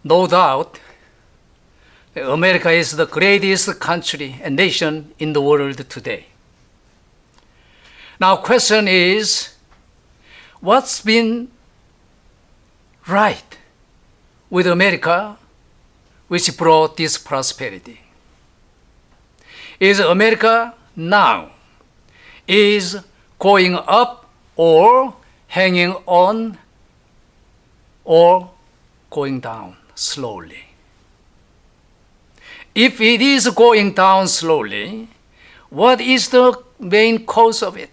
No doubt, America is the greatest country and nation in the world today. Now, question is, what's been right with America which brought this prosperity? Is America now is going up or hanging on or going down slowly? If it is going down slowly, what is the main cause of it?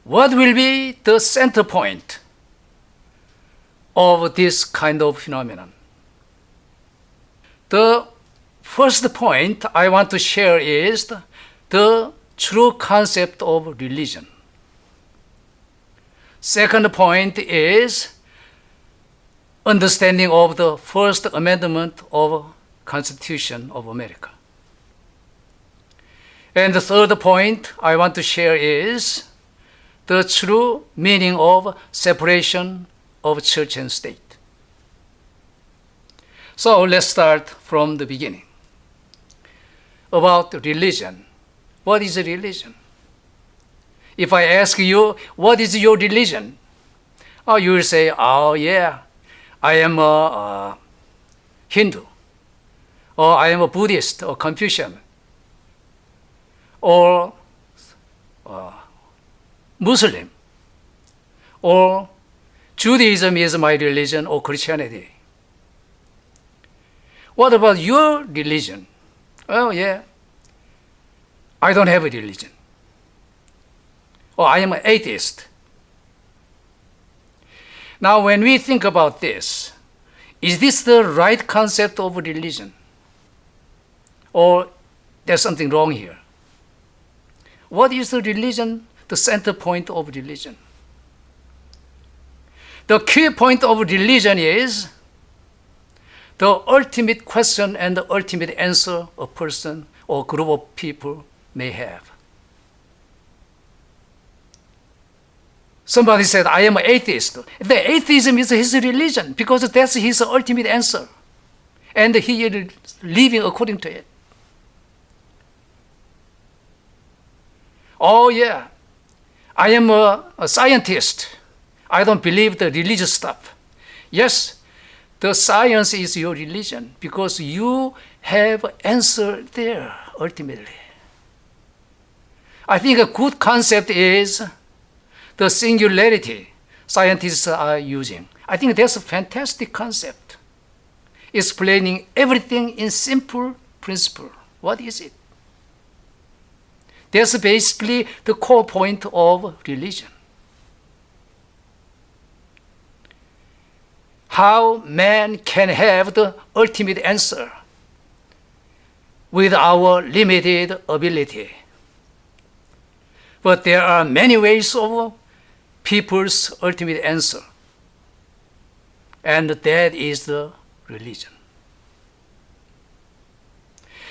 What will be the center point of this kind of phenomenon? The first point I want to share is the true concept of religion. Second point is understanding of the First Amendment of Constitution of America. And the third point I want to share is the true meaning of separation of church and state. So let's start from the beginning. About religion. What is a religion? If I ask you, what is your religion? Oh, you will say, oh yeah, I am a Hindu, or I am a Buddhist, or Confucian, or Muslim, or Judaism is my religion, or Christianity. What about your religion? Oh yeah, I don't have a religion. Or I am an atheist. Now when we think about this, is this the right concept of religion? Or there's something wrong here? What is the religion, the center point of religion? The key point of religion is the ultimate question and the ultimate answer a person or group of people may have. Somebody said, I am an atheist. The atheism is his religion because that's his ultimate answer. And he is living according to it. Oh yeah, I am a scientist. I don't believe the religious stuff. Yes, the science is your religion because you have answer there ultimately. I think a good concept is the singularity scientists are using. I think that's a fantastic concept. Explaining everything in simple principle. What is it? That's basically the core point of religion. How man can have the ultimate answer with our limited ability. But there are many ways of people's ultimate answer. And that is the religion.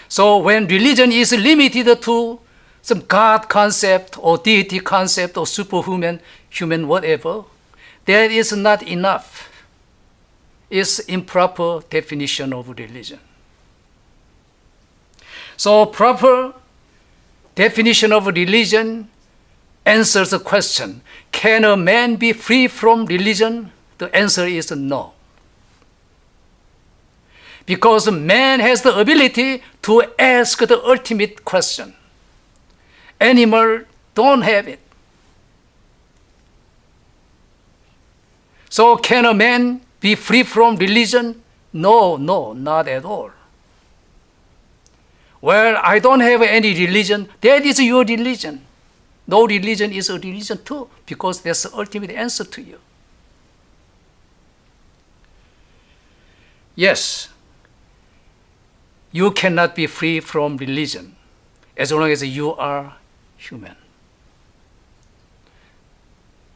So when religion is limited to some God concept or deity concept or superhuman, human, whatever, that is not enough. It's improper definition of religion. So proper definition of religion answers the question, can a man be free from religion? The answer is no. Because man has the ability to ask the ultimate question. Animals don't have it. So can a man be free from religion? No, not at all. Well, I don't have any religion. That is your religion. No religion is a religion too, because that's the ultimate answer to you. Yes, you cannot be free from religion as long as you are human.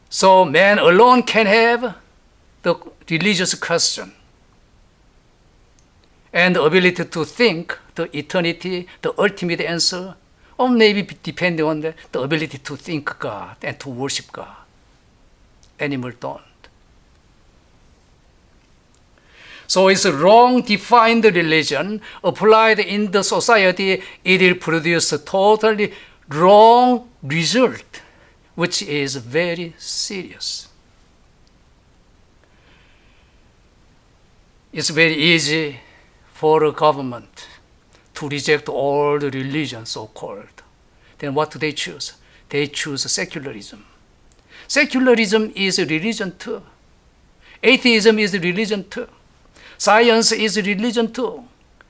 So man alone can have the religious question and the ability to think the eternity, the ultimate answer, or maybe depending on the ability to think God and to worship God. Animals don't. So it's a wrong defined religion applied in the society. It will produce a totally wrong result, which is very serious. It's very easy for a government to reject all the religion, so-called. Then what do they choose? They choose secularism. Secularism is a religion too. Atheism is a religion too. Science is a religion too,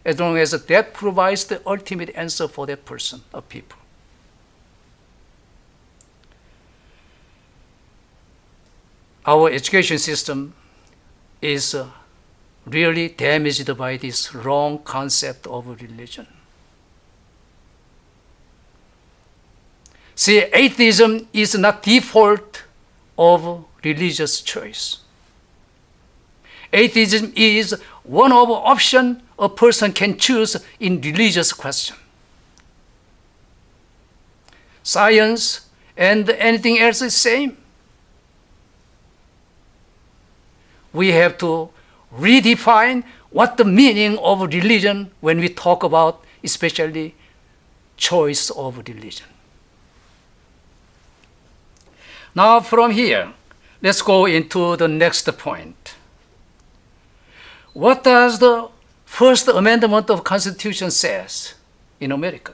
as long as that provides the ultimate answer for that person or people. Our education system is really damaged by this wrong concept of religion. See, atheism is not default of religious choice. Atheism is one of the options a person can choose in religious question. Science and anything else is same. We have to redefine what the meaning of religion when we talk about especially choice of religion. Now from here, let's go into the next point. What does the First Amendment of Constitution says in America?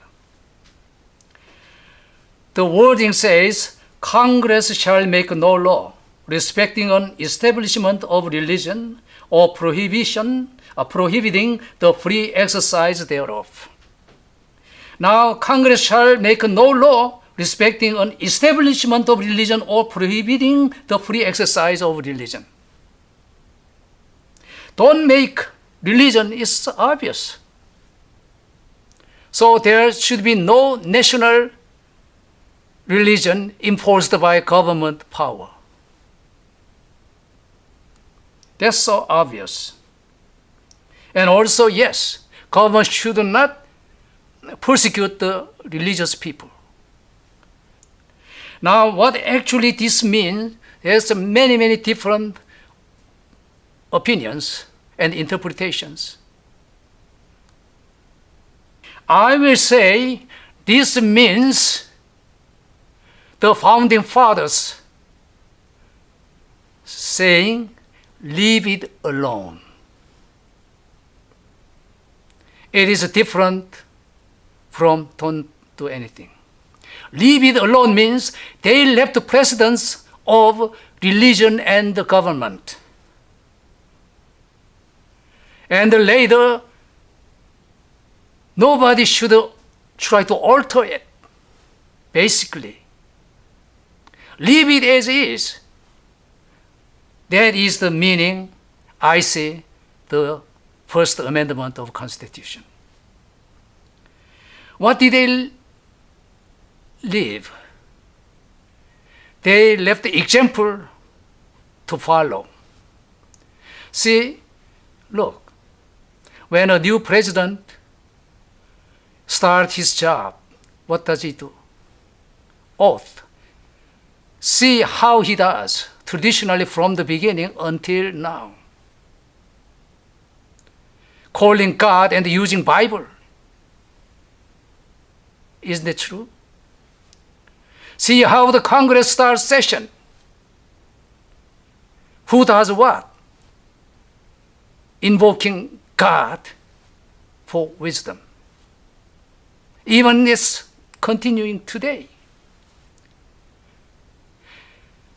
The wording says, Congress shall make no law respecting an establishment of religion or prohibiting the free exercise thereof. Now, Congress shall make no law respecting an establishment of religion or prohibiting the free exercise of religion. Don't make religion is obvious. So there should be no national religion enforced by government power. That's so obvious. And also, yes, government should not persecute the religious people. Now, what actually this means, there's many different opinions and interpretations. I will say this means the founding fathers saying, leave it alone. It is different from don't do anything. Leave it alone means they left the precedence of religion and the government. And later, nobody should try to alter it. Basically, leave it as is. That is the meaning, I say, the First Amendment of Constitution. What did they leave? They left the example to follow. See, look, when a new president starts his job, what does he do? Oath. See how he does, traditionally from the beginning until now. Calling God and using Bible. Isn't it true? See how the Congress starts session. Who does what? Invoking God for wisdom. Even it's continuing today.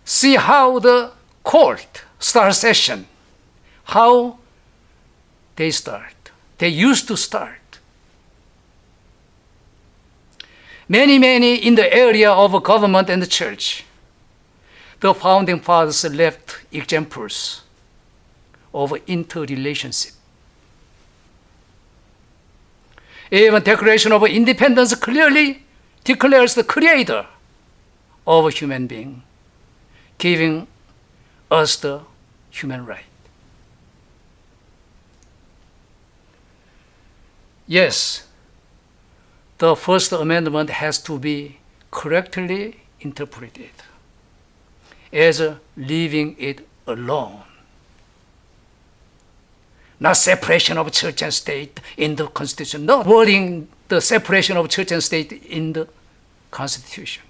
See how the court starts session. How they start. They used to start. Many in the area of government and the church, the founding fathers left examples of interrelationship. Even Declaration of Independence clearly declares the creator of a human being, giving us the human right. Yes, the First Amendment has to be correctly interpreted as leaving it alone. not separation of church and state in the Constitution. No, wording the separation of church and state in the Constitution.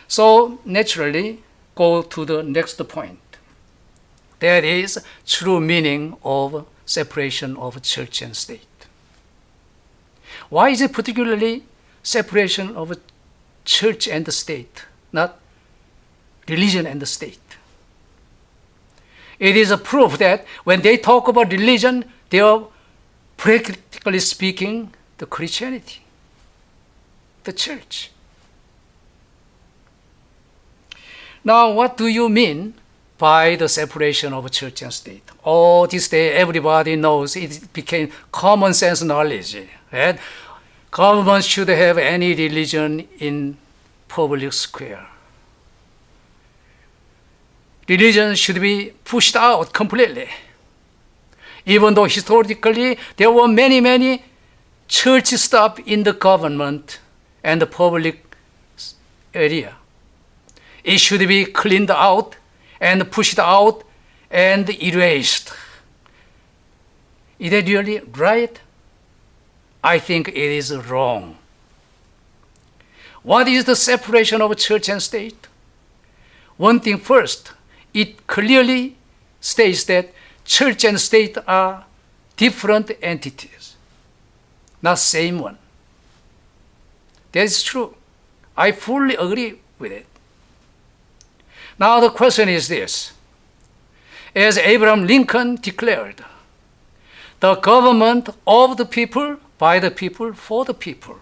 So naturally, go to the next point. That is true meaning of separation of church and state. Why is it particularly separation of church and the state, not religion and the state? It is a proof that when they talk about religion, they are practically speaking the Christianity, the church. Now, what do you mean by the separation of church and state? Oh, this day everybody knows, it became common sense knowledge. Right? Government should have any religion in public square. Religion should be pushed out completely. Even though historically there were many church stuff in the government and the public area. It should be cleaned out and pushed out and erased. Is that really right? I think it is wrong. What is the separation of church and state? One thing first, it clearly states that church and state are different entities, not same one. That is true. I fully agree with it. Now the question is this. As Abraham Lincoln declared, the government of the people, by the people, for the people.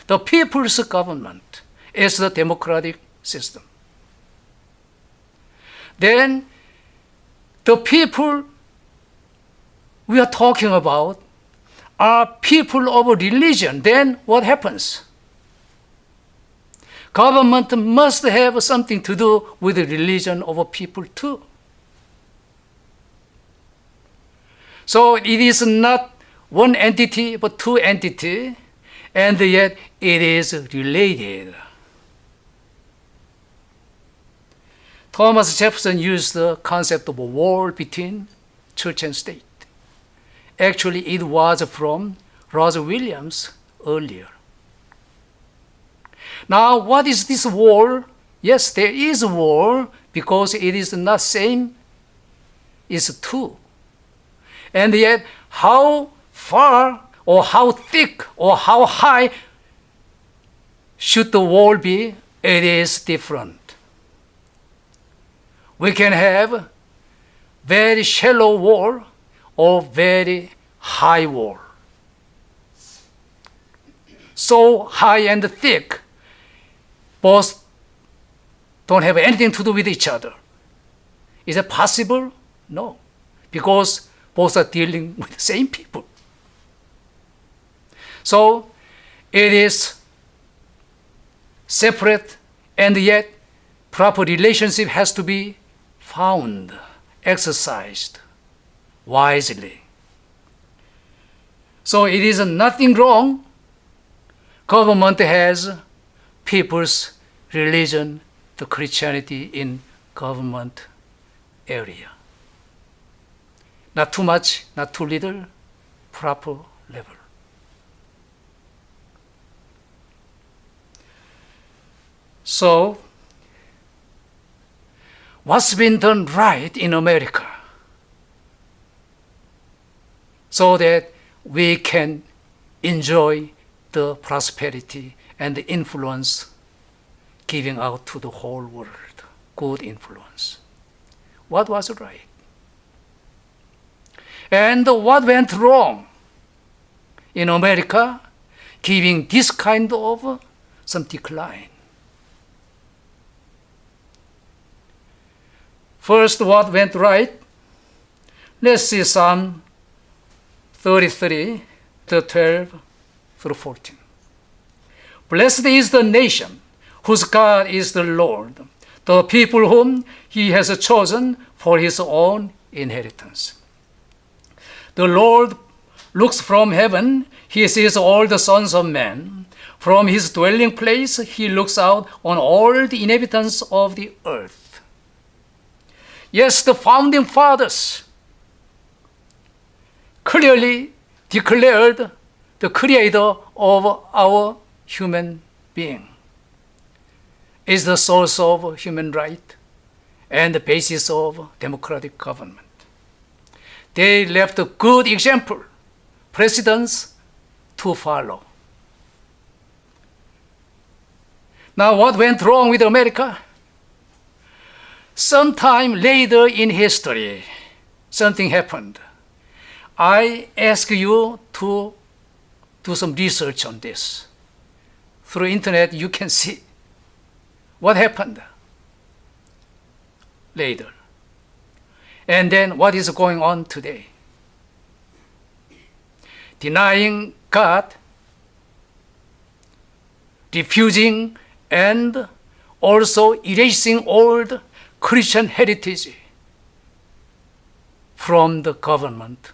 The people's government is the democratic system. Then the people we are talking about are people of religion. Then what happens? Government must have something to do with the religion of a people too. So it is not one entity but two entities, and yet it is related. Thomas Jefferson used the concept of a wall between church and state. Actually, it was from Roger Williams earlier. Now, what is this wall? Yes, there is a wall because it is not same, it's two. And yet, how far or how thick or how high should the wall be? It is different. We can have very shallow wall or very high wall. So high and thick, both don't have anything to do with each other. Is it possible? No, because both are dealing with the same people. So it is separate, and yet proper relationship has to be found, exercised wisely. So it is nothing wrong. Government has people's religion, the Christianity in government area. Not too much, not too little, proper level. So, what's been done right in America so that we can enjoy the prosperity and the influence giving out to the whole world, good influence? What was right? And what went wrong in America, giving this kind of some decline? First, what went right? Let's see Psalm 33, 12 through 14. Blessed is the nation whose God is the Lord, the people whom he has chosen for his own inheritance. The Lord looks from heaven, he sees all the sons of men. From his dwelling place, he looks out on all the inhabitants of the earth. Yes, the founding fathers clearly declared the creator of our human being is the source of human right and the basis of democratic government. They left a good example, precedents to follow. Now, what went wrong with America? Sometime later in history, something happened. I ask you to do some research on this. Through internet, you can see what happened later. And then what is going on today. Denying God, refusing and also erasing old Christian heritage from the government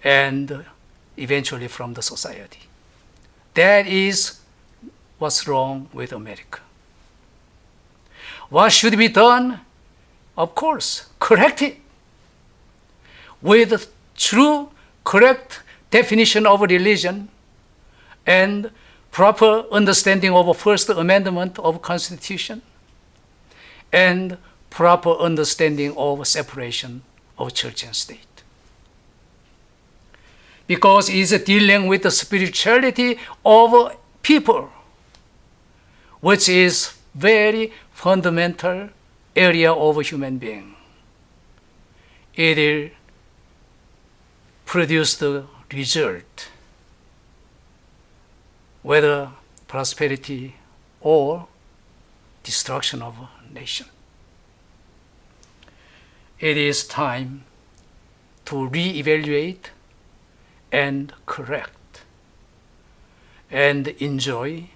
and eventually from the society. That is what's wrong with America. What should be done? Of course, correct it with true, correct definition of religion and proper understanding of the First Amendment of Constitution and proper understanding of separation of church and state. Because it's dealing with the spirituality of people, which is very fundamental area of a human being. It will produce the result, whether prosperity or destruction of a nation. It is time to reevaluate and correct and enjoy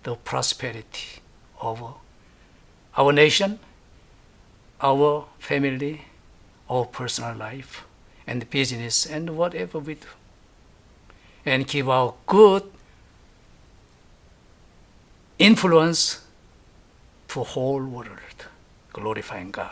the prosperity of our nation, our family, our personal life, and business, and whatever we do. And give our good influence to whole world, glorifying God.